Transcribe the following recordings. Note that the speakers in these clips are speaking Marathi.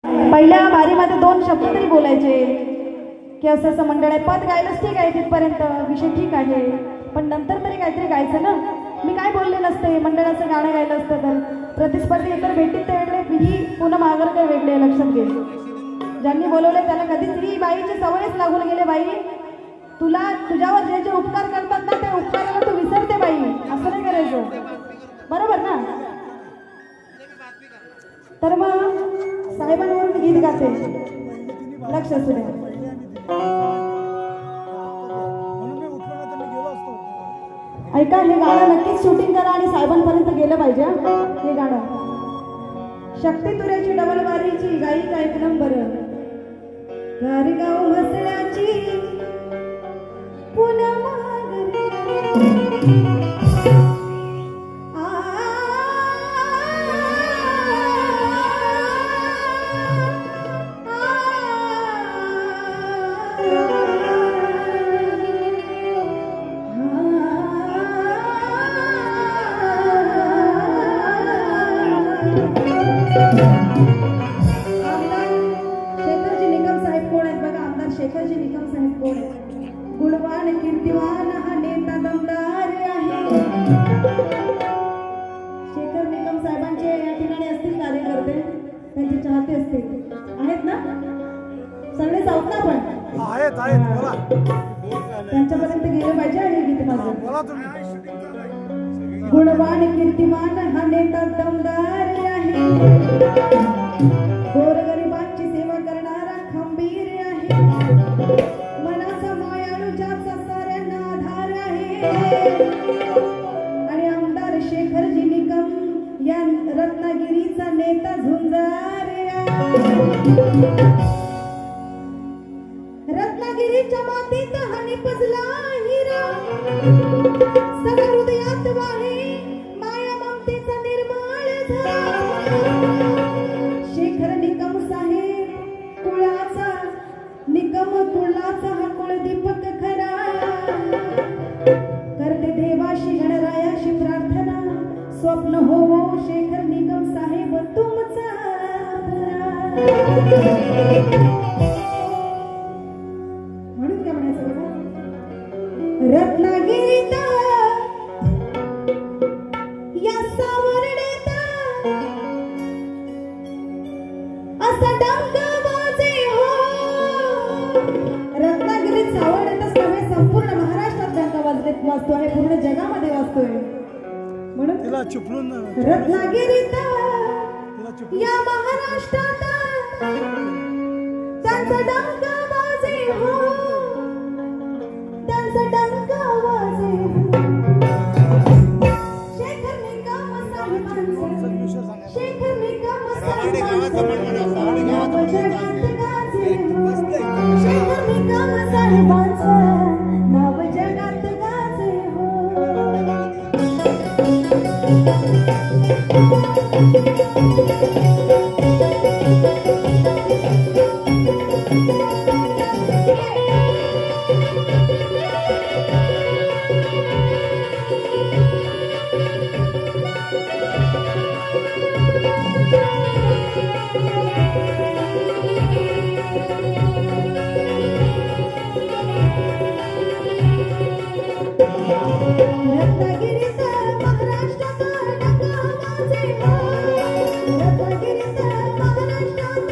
पहिल्या बारीमध्ये 2 शब्द तरी बोलायचे की असं असं मंडळ आहे. पद गायलंच ठीक आहे, तिथपर्यंत विषय ठीक आहे, पण नंतर तरी काहीतरी गायचं ना. मी काय बोलले नसते, मंडळाचं गाणं गायलं असतं तर. प्रतिस्पर्धी इतर भेटीत ते वेगळे, ही पूनम आगरकर वेगळे, लक्षात घे. ज्यांनी बोलवले त्याला कधीच ही बाईची सवयच लागून गेले. बाई तुला तुझ्यावर जे जे उपकार करतात ना ते उपकाराला तू विसरते बाई, असं नाही करायचं, बरोबर ना. तर मग साहेबांवरून गीत गाते, लक्ष असू द्या. ऐका, हे गाणं नक्कीच शूटिंग करा आणि साहेबांपर्यंत गेलं पाहिजे. हे गाणं शक्ती तुऱ्याची डबल बारीची गायिका 1 नंबर गारगाव हसण्याची पूनम शेखरजी निकम साहेब कोण आहेत बघा. आमदार शेखरजी निकम साहेब कोण आहेत? गुणवान कीर्तिवान हा नेता दमदार आहे. शेखर निकम साहेबांचे या ठिकाणी असतील कार्यकर्ते, त्यांचे चाहते असतील, आहेत ना सगळे? जाऊत ना आपण, आहेत आहेत, बोला. त्यांच्यापर्यंत गेलं पाहिजे हे गीत माझं. गुणवान कीर्तिमान हा नेता दमदार आहे, गोरगरिबांची सेवा करणारा खंबीर आहे, मनाचा मायाळू ज्याचा साऱ्यांना आधार आहे. आणि आमदार शेखरजी निकम या रत्नागिरीचा नेता झुंजार रत्नागिरीच्या मातीत हा निपजला हिरा, सगळ्या हृदयात वाहे माया ममतेचा निर्मळ धारा. शेखर निकम साहेब कुळाचा, निकम कुळाचा हा कुळदीपक खरा, करते देवाशी गणरायाशी प्रार्थना, स्वप्न होवो शेखर निकम साहेब तुमचा. म्हणून काय म्हणायचं बघा, रत्नागिरीत या सावर्णेत असा डंक वाजे हो. रत्नागिरीत सावर्णेतच नव्हे, संपूर्ण महाराष्ट्रात डंक वाजतो आहे, पूर्ण जगामध्ये वाजतोय. म्हणून तिला चुपलून रत्नागिरीत या महाराष्ट्रात त्यांचा डंक वाजे हो, त्यांचा डंक वाजे हो. शेखर निकम साहेबांचं, शेखर निकम साहेबांचं नाव जगात गाजे हो, शेखर निकम साहेबांचं नाव जगात गाजे हो. रत्नागिरीत महाराष्ट्रात डंका वाजे हो, रत्नागिरीत महाराष्ट्रात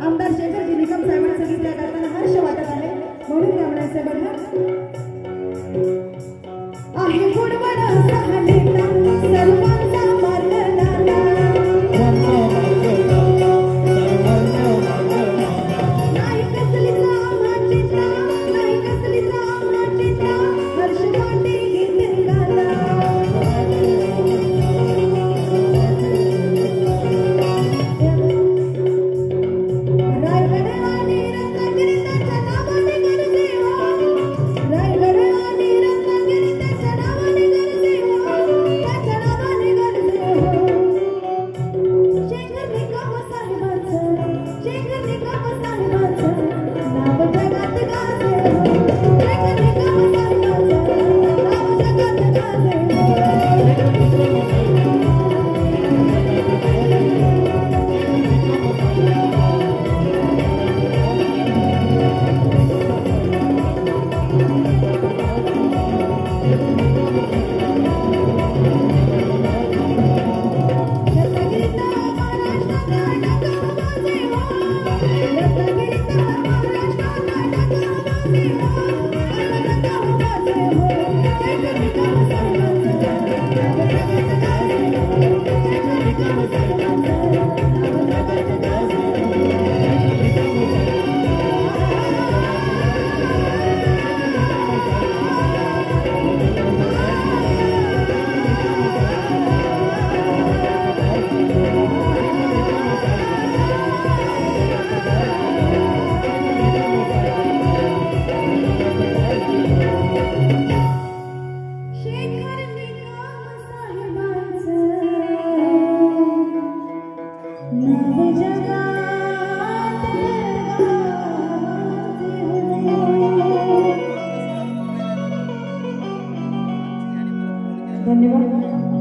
आमदार शेखरजी निकम साहेबांचं गीत गाताना हर्ष वाटत आहे म्हणून ते म्हणायचे बघा आहे गुणवडा सहनेता सर्वांचा मार्ग दाता नाही कसलीचा माचिता नाही कसलीचा माचिता हर्ष वाटे गीत गाता धन्यवाद।